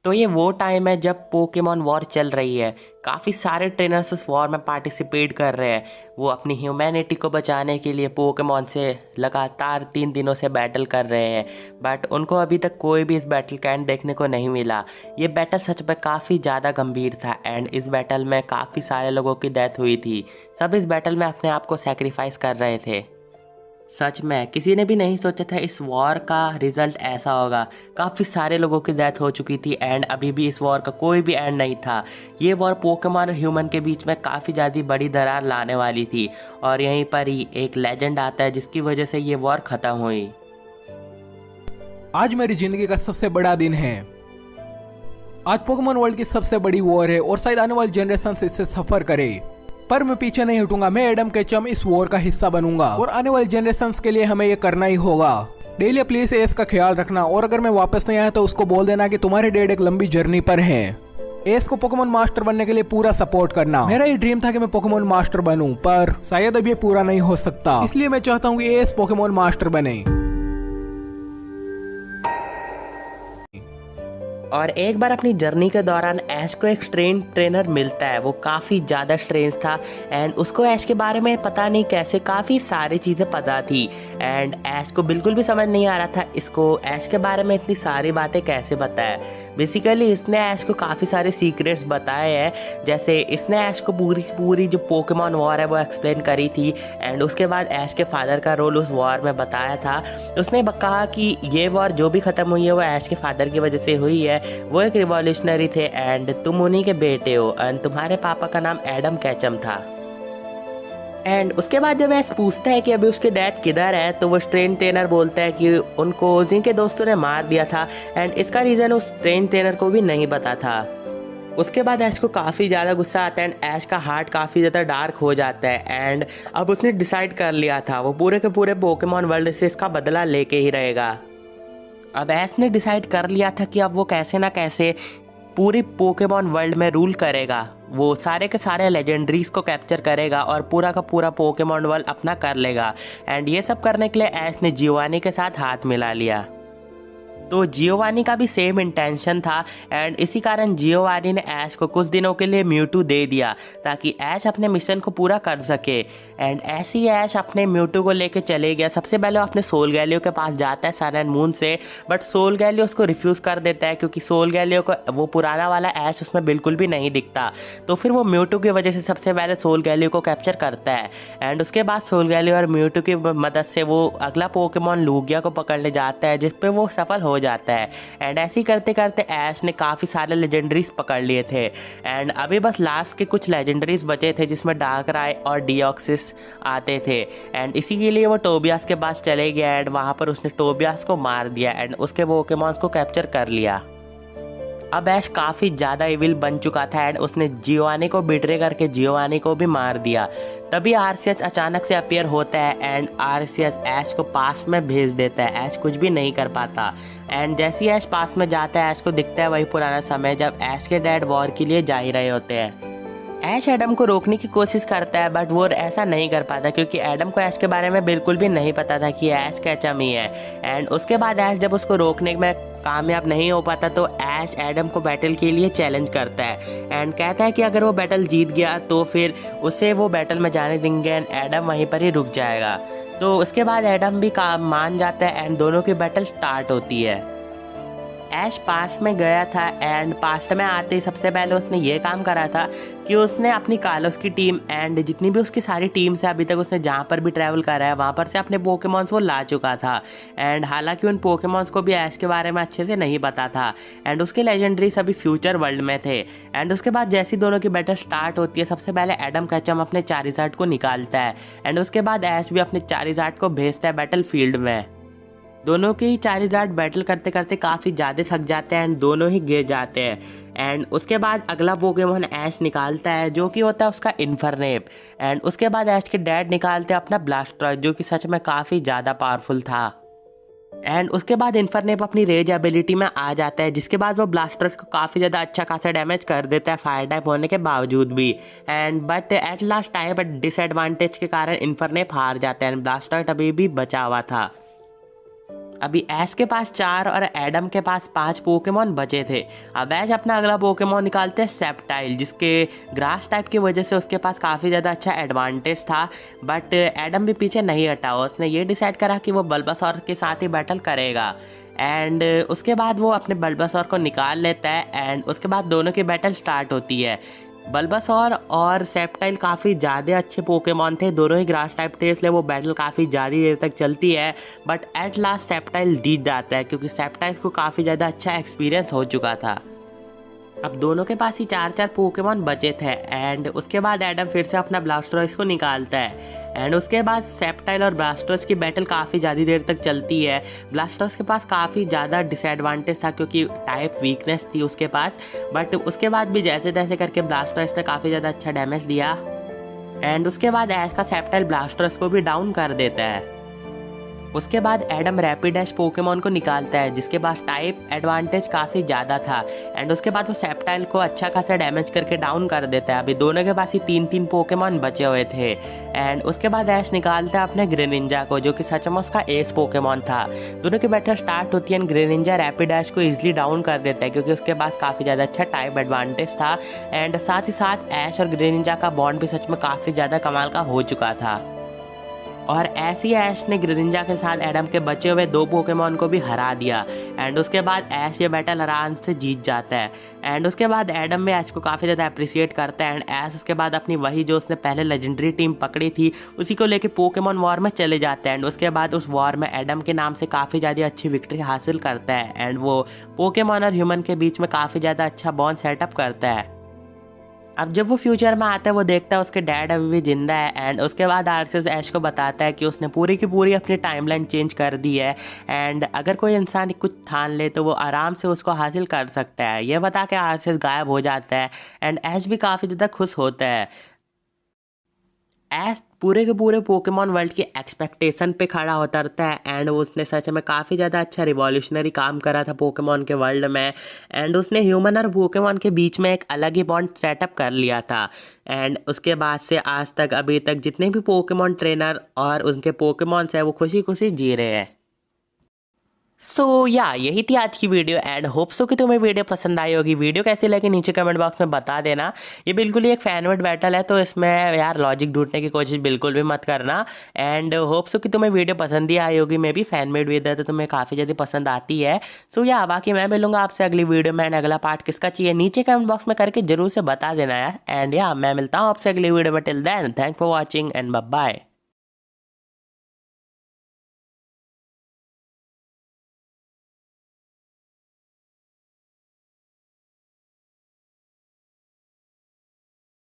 तो ये वो टाइम है जब पोकेमॉन वॉर चल रही है। काफ़ी सारे ट्रेनर्स उस वॉर में पार्टिसिपेट कर रहे हैं। वो अपनी ह्यूमैनिटी को बचाने के लिए पोकेमॉन से लगातार 3 दिनों से बैटल कर रहे हैं, बट उनको अभी तक कोई भी इस बैटल का एंड देखने को नहीं मिला। ये बैटल सच में काफ़ी ज़्यादा गंभीर था एंड इस बैटल में काफ़ी सारे लोगों की डेथ हुई थी। सब इस बैटल में अपने आप को सेक्रीफाइस कर रहे थे। सच में किसी ने भी नहीं सोचा था इस वॉर का रिजल्ट ऐसा होगा। काफ़ी सारे लोगों की डेथ हो चुकी थी एंड अभी भी इस वॉर का कोई भी एंड नहीं था। ये वॉर पोकेमॉन और ह्यूमन के बीच में काफ़ी ज़्यादा बड़ी दरार लाने वाली थी और यहीं पर ही एक लेजेंड आता है जिसकी वजह से ये वॉर ख़त्म हुई। आज मेरी जिंदगी का सबसे बड़ा दिन है। आज पोकेमॉन वर्ल्ड की सबसे बड़ी वॉर है और शायद आने वाली जनरेशन इससे सफर करे, पर मैं पीछे नहीं हटूंगा। मैं एडम केचम इस वॉर का हिस्सा बनूंगा और आने वाली जनरेशन के लिए हमें ये करना ही होगा। डेली प्लीज एस का ख्याल रखना और अगर मैं वापस नहीं आया तो उसको बोल देना कि तुम्हारे डैड एक लंबी जर्नी पर है। एस को पोकेमॉन मास्टर बनने के लिए पूरा सपोर्ट करना। मेरा ये ड्रीम था कि मैं पोकेमॉन मास्टर बनूं, पर शायद अब ये पूरा नहीं हो सकता, इसलिए मैं चाहता हूँ कि एस पोकेमॉन मास्टर बने। और एक बार अपनी जर्नी के दौरान ऐश को एक स्ट्रेन ट्रेनर मिलता है। वो काफ़ी ज़्यादा स्ट्रेंज था एंड उसको ऐश के बारे में पता नहीं कैसे काफ़ी सारी चीज़ें पता थी एंड ऐश को बिल्कुल भी समझ नहीं आ रहा था इसको ऐश के बारे में इतनी सारी बातें कैसे बताया। बेसिकली इसने ऐश को काफ़ी सारे सीक्रेट्स बताए हैं, जैसे इसने ऐश को पूरी जो पोकेमॉन वॉर है वो एक्सप्लेन करी थी एंड उसके बाद ऐश के फादर का रोल उस वॉर में बताया था। उसने कहा कि ये वॉर जो भी ख़त्म हुई है वो ऐश के फादर की वजह से हुई है। वो एक रिवॉल्यूशनरी थे एंड तुम उन्हीं के बेटे हो एंड तुम्हारे पापा का नाम एडम कैचम था। एंड उसके बाद जब ऐश पूछता है कि अभी उसके डैड किधर है तो वो स्ट्रेन ट्रेनर बोलता है कि उनको जिनके दोस्तों ने मार दिया था एंड इसका रीज़न उस स्ट्रेन ट्रेनर को भी नहीं पता था। उसके बाद ऐश को काफ़ी ज़्यादा गुस्सा आता है एंड ऐश का हार्ट काफ़ी ज़्यादा डार्क हो जाता है एंड अब उसने डिसाइड कर लिया था वो पूरे के पूरे पोकेमॉन वर्ल्ड से इसका बदला लेके ही रहेगा। अब ऐश ने डिसाइड कर लिया था कि अब वो कैसे ना कैसे पूरी पोकेमॉन वर्ल्ड में रूल करेगा। वो सारे के सारे लेजेंडरीज को कैप्चर करेगा और पूरा का पूरा पोकेमॉन वर्ल्ड अपना कर लेगा एंड ये सब करने के लिए ऐश ने जियोवानी के साथ हाथ मिला लिया। तो जियोवानी का भी सेम इंटेंशन था एंड इसी कारण जियोवानी ने ऐश को कुछ दिनों के लिए म्यूटू दे दिया ताकि ऐश अपने मिशन को पूरा कर सके। एंड ऐसी ऐश अपने म्यूटू को लेके चले गया। सबसे पहले वो अपने सोल गैलियो के पास जाता है सन एंड मून से, बट सोल गैलियो उसको रिफ्यूज़ कर देता है क्योंकि सोल गैलियो को वो पुराना वाला ऐश उसमें बिल्कुल भी नहीं दिखता। तो फिर वो म्यूटू की वजह से सबसे पहले सोल गैलियो को कैप्चर करता है एंड उसके बाद सोल गैलियो और म्यूटू की मदद से वो अगला पोकेमॉन लूगिया को पकड़ने जाता है जिस पे वो सफल हो जाता है। एंड ऐसे ही करते करते ऐश ने काफ़ी सारे लेजेंडरीज पकड़ लिए थे एंड अभी बस लास्ट के कुछ लेजेंडरीज बचे थे जिसमें डार्कराय और डिओक्सिस आते थे एंड इसी के लिए वो टोबियास के पास चले गया एंड वहाँ पर उसने टोबियास को मार दिया एंड उसके पोकेमॉन्स को कैप्चर कर लिया। अब ऐश काफ़ी ज़्यादा इविल बन चुका था एंड उसने जियोवानी को बिट्रे करके जियोवानी को भी मार दिया। तभी आरसीएस अचानक से अपीयर होता है एंड आरसीएस ऐश को पास में भेज देता है। ऐश कुछ भी नहीं कर पाता एंड जैसे ही ऐश पास में जाता है ऐश को दिखता है वही पुराना समय जब ऐश के डैड वॉर के लिए जा ही रहे होते हैं। ऐश एडम को रोकने की कोशिश करता है बट वो ऐसा नहीं कर पाता क्योंकि एडम को ऐश के बारे में बिल्कुल भी नहीं पता था कि ऐश कैचम ही है। एंड उसके बाद ऐश जब उसको रोकने में कामयाब नहीं हो पाता तो ऐश एडम को बैटल के लिए चैलेंज करता है एंड कहता है कि अगर वो बैटल जीत गया तो फिर उसे वो बैटल में जाने देंगे एंड एडम वहीं पर ही रुक जाएगा। तो उसके बाद एडम भी मान जाता है एंड दोनों की बैटल स्टार्ट होती है। ऐश पास में गया था एंड पास में आते ही सबसे पहले उसने ये काम करा था कि उसने अपनी कालोस की टीम एंड जितनी भी उसकी सारी टीम्स है अभी तक उसने जहाँ पर भी ट्रैवल करा है वहाँ पर से अपने पोकेमॉन्स वो ला चुका था एंड हालांकि उन पोकेमॉन्स को भी ऐश के बारे में अच्छे से नहीं पता था एंड उसके लेजेंडरी सभी फ्यूचर वर्ल्ड में थे। एंड उसके बाद जैसी दोनों की बैटल स्टार्ट होती है सबसे पहले एडम कैचम अपने चारिज़ार्ड को निकालता है एंड उसके बाद ऐश भी अपने चारिज़ार्ड को भेजता है बैटल फील्ड में। दोनों के ही चारिज़ार्ड बैटल करते करते काफ़ी ज़्यादा थक जाते हैं एंड दोनों ही गिर जाते हैं एंड उसके बाद अगला पोकेमॉन ऐश निकालता है जो कि होता है उसका इन्फरनेप एंड उसके बाद ऐश के डैड निकालते हैं अपना ब्लास्टरॉयड जो कि सच में काफ़ी ज़्यादा पावरफुल था एंड उसके बाद इन्फरनेप अपनी रेज एबिलिटी में आ जाता है जिसके बाद वो ब्लास्टरॉयड को काफ़ी ज़्यादा अच्छा खासा डैमेज कर देता है फायर टाइप होने के बावजूद भी and but at last time disadvantage के कारण इन्फरनेप हार जाता है एंड ब्लास्टरॉयड अभी भी बचा हुआ था। अभी ऐश के पास 4 और एडम के पास 5 पोकेमॉन बचे थे। अब ऐश अपना अगला पोकेमॉन निकालते हैं सेप्टाइल, जिसके ग्रास टाइप की वजह से उसके पास काफ़ी ज़्यादा अच्छा एडवांटेज था। बट एडम भी पीछे नहीं हटा, उसने ये डिसाइड करा कि वो बल्बासौर के साथ ही बैटल करेगा। एंड उसके बाद वो अपने बल्बासौर को निकाल लेता है एंड उसके बाद दोनों की बैटल स्टार्ट होती है। बल्बासौर और सेप्टाइल काफ़ी ज़्यादा अच्छे पोकेमॉन थे, दोनों ही ग्रास टाइप थे, इसलिए वो बैटल काफ़ी ज़्यादा देर तक चलती है। बट एट लास्ट सेप्टाइल जीत जाता है क्योंकि सेप्टाइल को काफ़ी ज़्यादा अच्छा एक्सपीरियंस हो चुका था। अब दोनों के पास ही 4 पोकेमॉन बचे थे एंड उसके बाद एडम फिर से अपना ब्लास्टोइस को निकालता है एंड उसके बाद सेप्टाइल और ब्लास्टोइस की बैटल काफ़ी ज़्यादा देर तक चलती है। ब्लास्टोइस के पास काफ़ी ज़्यादा डिसएडवांटेज था क्योंकि टाइप वीकनेस थी उसके पास, बट उसके बाद भी जैसे तैसे करके ब्लास्टोइस ने काफ़ी ज़्यादा अच्छा डैमेज दिया एंड उसके बाद ऐश का सेप्टाइल ब्लास्टोइस को भी डाउन कर देता है। उसके बाद एडम रैपिडेश पोकेमॉन को निकालता है जिसके पास टाइप एडवांटेज काफ़ी ज़्यादा था एंड उसके बाद वो सेप्टाइल को अच्छा खासा डैमेज करके डाउन कर देता है। अभी दोनों के पास ही 3 पोकेमॉन बचे हुए थे एंड उसके बाद ऐश निकालता है अपने ग्रेनिंजा को, जो कि सच में उसका एस पोकेमॉन था। दोनों की बैटल स्टार्ट होती है एंड ग्रेनिंजा रैपिडेश को ईजिली डाउन कर देता है क्योंकि उसके पास काफ़ी ज़्यादा अच्छा टाइप एडवांटेज था एंड साथ ही साथ ऐश और ग्रेनिंजा का बॉन्ड भी सच में काफ़ी ज़्यादा कमाल का हो चुका था। और ऐसी ऐश ने ग्रेनिंजा के साथ एडम के बचे हुए 2 पोकेमॉन को भी हरा दिया एंड उसके बाद ऐश ये बैटल आराम से जीत जाता है एंड उसके बाद एडम भी ऐश को काफ़ी ज़्यादा अप्रिशिएट करता है एंड ऐश उसके बाद अपनी वही जो उसने पहले लेजेंडरी टीम पकड़ी थी उसी को लेके पोकेमॉन वॉर में चले जाते हैं एंड उसके बाद उस वॉर में एडम के नाम से काफ़ी ज़्यादा अच्छी विक्ट्री हासिल करता है एंड वो पोकेमॉन और ह्यूमन के बीच में काफ़ी ज़्यादा अच्छा बॉन्ड सेटअप करता है। अब जब वो फ्यूचर में आता है वो देखता है उसके डैड अभी भी जिंदा है एंड उसके बाद आर्सेस ऐश को बताता है कि उसने पूरी की पूरी अपनी टाइमलाइन चेंज कर दी है एंड अगर कोई इंसान कुछ ठान ले तो वो आराम से उसको हासिल कर सकता है। ये बता के आर्सेस गायब हो जाता है एंड ऐश भी काफ़ी ज़्यादा खुश होता है। ऐश पूरे के पूरे पोकेमॉन वर्ल्ड की एक्सपेक्टेशन पे खड़ा उतरता है एंड उसने सच में काफ़ी ज़्यादा अच्छा रिवॉल्यूशनरी काम करा था पोकेमॉन के वर्ल्ड में एंड उसने ह्यूमन और पोकेमॉन के बीच में एक अलग ही बॉन्ड सेटअप कर लिया था एंड उसके बाद से आज तक अभी तक जितने भी पोकेमॉन ट्रेनर और उनके पोकेमॉन्स हैं वो खुशी खुशी जी रहे हैं। यही थी आज की वीडियो एंड होप सो कि तुम्हें वीडियो पसंद आई होगी। वीडियो कैसी लगी नीचे कमेंट बॉक्स में बता देना। ये बिल्कुल ही एक फैनमेड बैटल है तो इसमें यार लॉजिक ढूंढने की कोशिश बिल्कुल भी मत करना एंड होप सो कि तुम्हें वीडियो पसंद ही आई होगी। मे भी फैनमेड वीडियो है तो तुम्हें काफ़ी ज़्यादा पसंद आती है। बाकी मैं मिलूंगा आपसे अगली वीडियो में एंड अगला पार्ट किसका चाहिए नीचे कमेंट बॉक्स में करके जरूर से बता देना यार। एंड मैं मिलता हूँ आपसे अगली वीडियो में। Till then thanks for watching and bye bye.